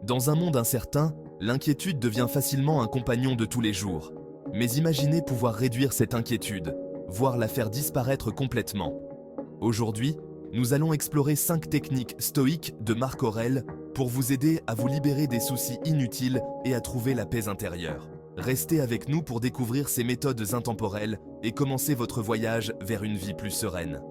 Dans un monde incertain, l'inquiétude devient facilement un compagnon de tous les jours. Mais imaginez pouvoir réduire cette inquiétude, voire la faire disparaître complètement. Aujourd'hui, nous allons explorer 5 techniques stoïques de Marc Aurèle pour vous aider à vous libérer des soucis inutiles et à trouver la paix intérieure. Restez avec nous pour découvrir ces méthodes intemporelles et commencer votre voyage vers une vie plus sereine.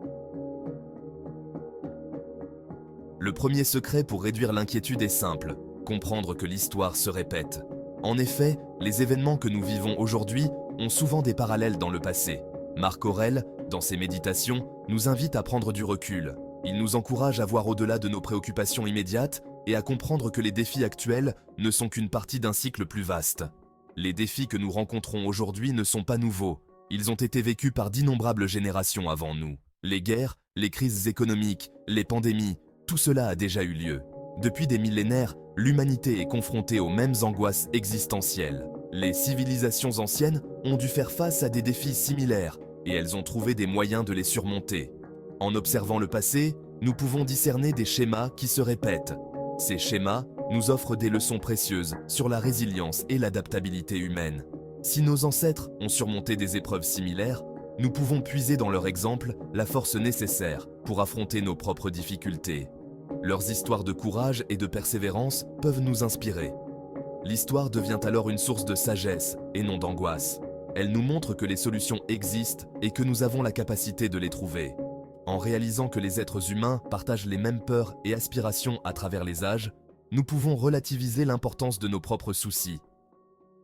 Le premier secret pour réduire l'inquiétude est simple, comprendre que l'histoire se répète. En effet, les événements que nous vivons aujourd'hui ont souvent des parallèles dans le passé. Marc Aurèle, dans ses méditations, nous invite à prendre du recul. Il nous encourage à voir au-delà de nos préoccupations immédiates et à comprendre que les défis actuels ne sont qu'une partie d'un cycle plus vaste. Les défis que nous rencontrons aujourd'hui ne sont pas nouveaux. Ils ont été vécus par d'innombrables générations avant nous. Les guerres, les crises économiques, les pandémies, tout cela a déjà eu lieu. Depuis des millénaires, l'humanité est confrontée aux mêmes angoisses existentielles. Les civilisations anciennes ont dû faire face à des défis similaires et elles ont trouvé des moyens de les surmonter. En observant le passé, nous pouvons discerner des schémas qui se répètent. Ces schémas nous offrent des leçons précieuses sur la résilience et l'adaptabilité humaine. Si nos ancêtres ont surmonté des épreuves similaires, nous pouvons puiser dans leur exemple la force nécessaire pour affronter nos propres difficultés. Leurs histoires de courage et de persévérance peuvent nous inspirer. L'histoire devient alors une source de sagesse et non d'angoisse. Elle nous montre que les solutions existent et que nous avons la capacité de les trouver. En réalisant que les êtres humains partagent les mêmes peurs et aspirations à travers les âges, nous pouvons relativiser l'importance de nos propres soucis.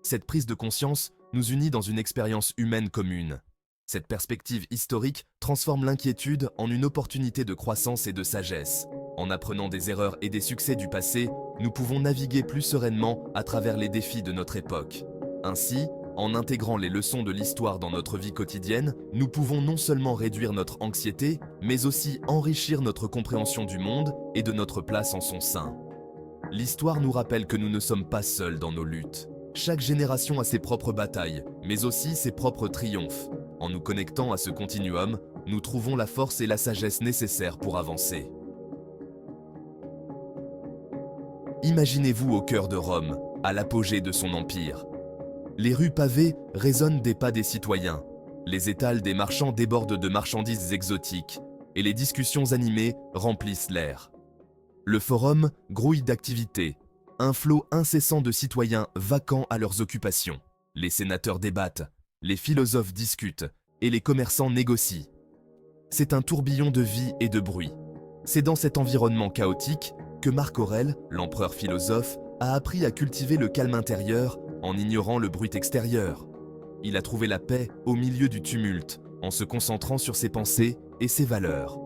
Cette prise de conscience nous unit dans une expérience humaine commune. Cette perspective historique transforme l'inquiétude en une opportunité de croissance et de sagesse. En apprenant des erreurs et des succès du passé, nous pouvons naviguer plus sereinement à travers les défis de notre époque. Ainsi, en intégrant les leçons de l'histoire dans notre vie quotidienne, nous pouvons non seulement réduire notre anxiété, mais aussi enrichir notre compréhension du monde et de notre place en son sein. L'histoire nous rappelle que nous ne sommes pas seuls dans nos luttes. Chaque génération a ses propres batailles, mais aussi ses propres triomphes. En nous connectant à ce continuum, nous trouvons la force et la sagesse nécessaires pour avancer. Imaginez-vous au cœur de Rome, à l'apogée de son empire. Les rues pavées résonnent des pas des citoyens. Les étals des marchands débordent de marchandises exotiques et les discussions animées remplissent l'air. Le forum grouille d'activités, un flot incessant de citoyens vaquant à leurs occupations. Les sénateurs débattent, les philosophes discutent et les commerçants négocient. C'est un tourbillon de vie et de bruit. C'est dans cet environnement chaotique que Marc Aurèle, l'empereur philosophe, a appris à cultiver le calme intérieur en ignorant le bruit extérieur. Il a trouvé la paix au milieu du tumulte, en se concentrant sur ses pensées et ses valeurs.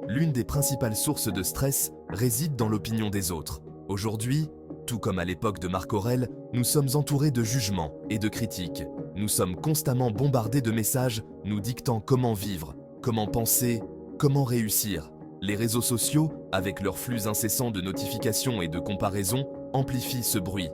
L'une des principales sources de stress réside dans l'opinion des autres. Aujourd'hui, tout comme à l'époque de Marc Aurèle, nous sommes entourés de jugements et de critiques. Nous sommes constamment bombardés de messages nous dictant comment vivre, comment penser, comment réussir. Les réseaux sociaux, avec leurs flux incessants de notifications et de comparaisons, amplifient ce bruit.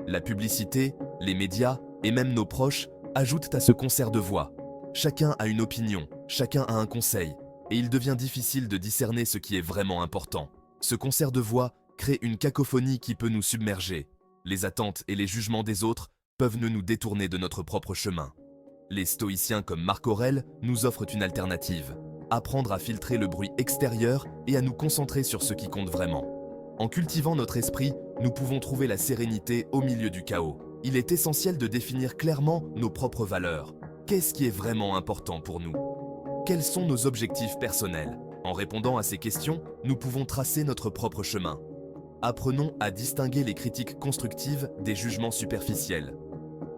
La publicité, les médias et même nos proches ajoutent à ce concert de voix. Chacun a une opinion, chacun a un conseil, et il devient difficile de discerner ce qui est vraiment important. Ce concert de voix crée une cacophonie qui peut nous submerger. Les attentes et les jugements des autres peuvent nous détourner de notre propre chemin. Les stoïciens comme Marc Aurèle nous offrent une alternative. Apprendre à filtrer le bruit extérieur et à nous concentrer sur ce qui compte vraiment. En cultivant notre esprit, nous pouvons trouver la sérénité au milieu du chaos. Il est essentiel de définir clairement nos propres valeurs. Qu'est-ce qui est vraiment important pour nous? Quels sont nos objectifs personnels? En répondant à ces questions, nous pouvons tracer notre propre chemin. Apprenons à distinguer les critiques constructives des jugements superficiels.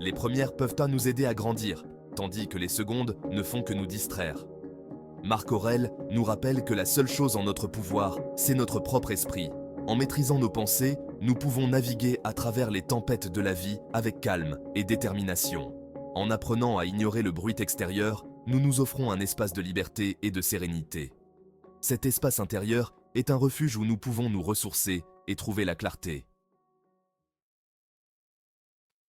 Les premières peuvent nous aider à grandir, tandis que les secondes ne font que nous distraire. Marc Aurèle nous rappelle que la seule chose en notre pouvoir, c'est notre propre esprit. En maîtrisant nos pensées, nous pouvons naviguer à travers les tempêtes de la vie avec calme et détermination. En apprenant à ignorer le bruit extérieur, nous nous offrons un espace de liberté et de sérénité. Cet espace intérieur est un refuge où nous pouvons nous ressourcer et trouver la clarté.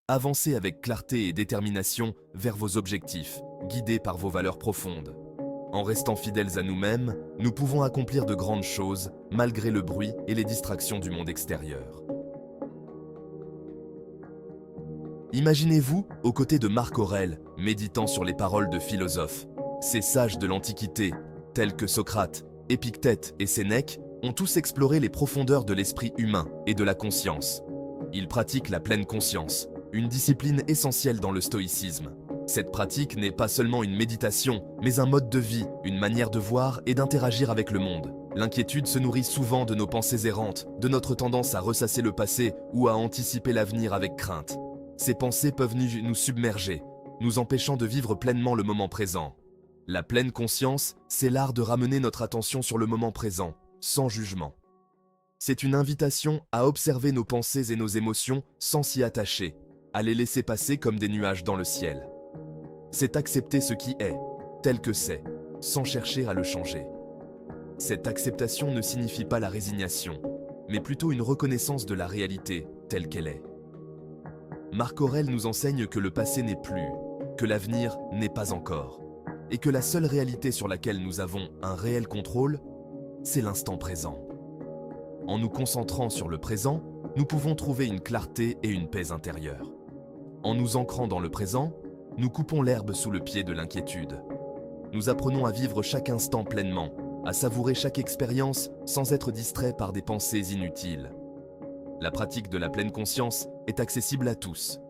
Avancez avec clarté et détermination vers vos objectifs, guidés par vos valeurs profondes. En restant fidèles à nous-mêmes, nous pouvons accomplir de grandes choses malgré le bruit et les distractions du monde extérieur. Imaginez-vous aux côtés de Marc Aurèle, méditant sur les paroles de philosophes. Ces sages de l'Antiquité, tels que Socrate, Épictète et Sénèque, ont tous exploré les profondeurs de l'esprit humain et de la conscience. Ils pratiquent la pleine conscience, une discipline essentielle dans le stoïcisme. Cette pratique n'est pas seulement une méditation, mais un mode de vie, une manière de voir et d'interagir avec le monde. L'inquiétude se nourrit souvent de nos pensées errantes, de notre tendance à ressasser le passé ou à anticiper l'avenir avec crainte. Ces pensées peuvent nous submerger, nous empêchant de vivre pleinement le moment présent. La pleine conscience, c'est l'art de ramener notre attention sur le moment présent, sans jugement. C'est une invitation à observer nos pensées et nos émotions sans s'y attacher, à les laisser passer comme des nuages dans le ciel. C'est accepter ce qui est, tel que c'est, sans chercher à le changer. Cette acceptation ne signifie pas la résignation, mais plutôt une reconnaissance de la réalité telle qu'elle est. Marc Aurèle nous enseigne que le passé n'est plus, que l'avenir n'est pas encore, et que la seule réalité sur laquelle nous avons un réel contrôle, c'est l'instant présent. En nous concentrant sur le présent, nous pouvons trouver une clarté et une paix intérieure. En nous ancrant dans le présent, nous coupons l'herbe sous le pied de l'inquiétude. Nous apprenons à vivre chaque instant pleinement, à savourer chaque expérience sans être distrait par des pensées inutiles. La pratique de la pleine conscience est accessible à tous.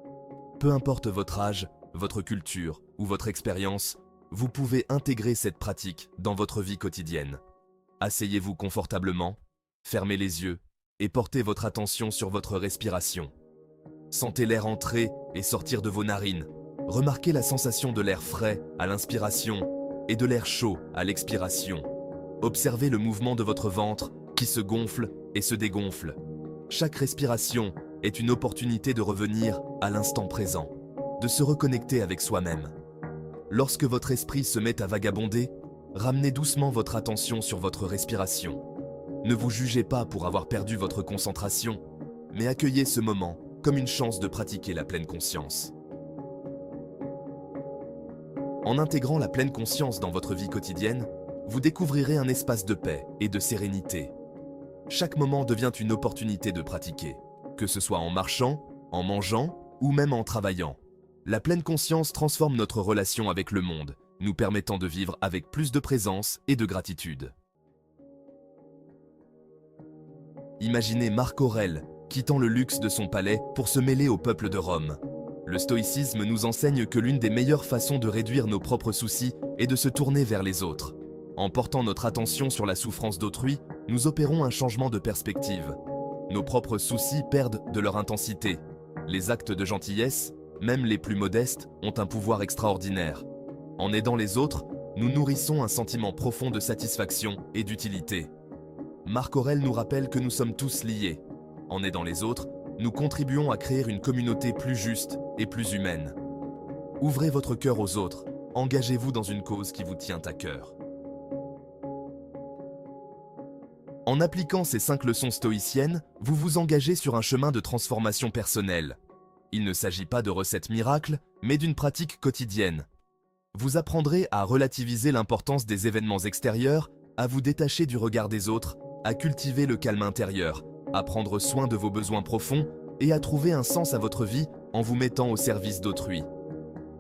Peu importe votre âge, votre culture ou votre expérience, vous pouvez intégrer cette pratique dans votre vie quotidienne. Asseyez-vous confortablement, fermez les yeux et portez votre attention sur votre respiration. Sentez l'air entrer et sortir de vos narines. Remarquez la sensation de l'air frais à l'inspiration et de l'air chaud à l'expiration. Observez le mouvement de votre ventre qui se gonfle et se dégonfle. Chaque respiration est une opportunité de revenir à l'instant présent, de se reconnecter avec soi-même. Lorsque votre esprit se met à vagabonder, ramenez doucement votre attention sur votre respiration. Ne vous jugez pas pour avoir perdu votre concentration, mais accueillez ce moment comme une chance de pratiquer la pleine conscience. En intégrant la pleine conscience dans votre vie quotidienne, vous découvrirez un espace de paix et de sérénité. Chaque moment devient une opportunité de pratiquer, que ce soit en marchant, en mangeant ou même en travaillant. La pleine conscience transforme notre relation avec le monde, nous permettant de vivre avec plus de présence et de gratitude. Imaginez Marc Aurèle quittant le luxe de son palais pour se mêler au peuple de Rome. Le stoïcisme nous enseigne que l'une des meilleures façons de réduire nos propres soucis est de se tourner vers les autres. En portant notre attention sur la souffrance d'autrui, nous opérons un changement de perspective. Nos propres soucis perdent de leur intensité. Les actes de gentillesse, même les plus modestes, ont un pouvoir extraordinaire. En aidant les autres, nous nourrissons un sentiment profond de satisfaction et d'utilité. Marc Aurèle nous rappelle que nous sommes tous liés. En aidant les autres, nous contribuons à créer une communauté plus juste et plus humaine. Ouvrez votre cœur aux autres, engagez-vous dans une cause qui vous tient à cœur. En appliquant ces 5 leçons stoïciennes, vous vous engagez sur un chemin de transformation personnelle. Il ne s'agit pas de recettes miracles, mais d'une pratique quotidienne. Vous apprendrez à relativiser l'importance des événements extérieurs, à vous détacher du regard des autres, à cultiver le calme intérieur, à prendre soin de vos besoins profonds et à trouver un sens à votre vie en vous mettant au service d'autrui.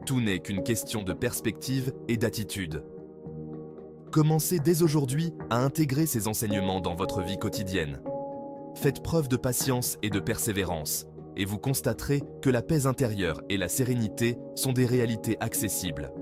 Tout n'est qu'une question de perspective et d'attitude. Commencez dès aujourd'hui à intégrer ces enseignements dans votre vie quotidienne. Faites preuve de patience et de persévérance, et vous constaterez que la paix intérieure et la sérénité sont des réalités accessibles.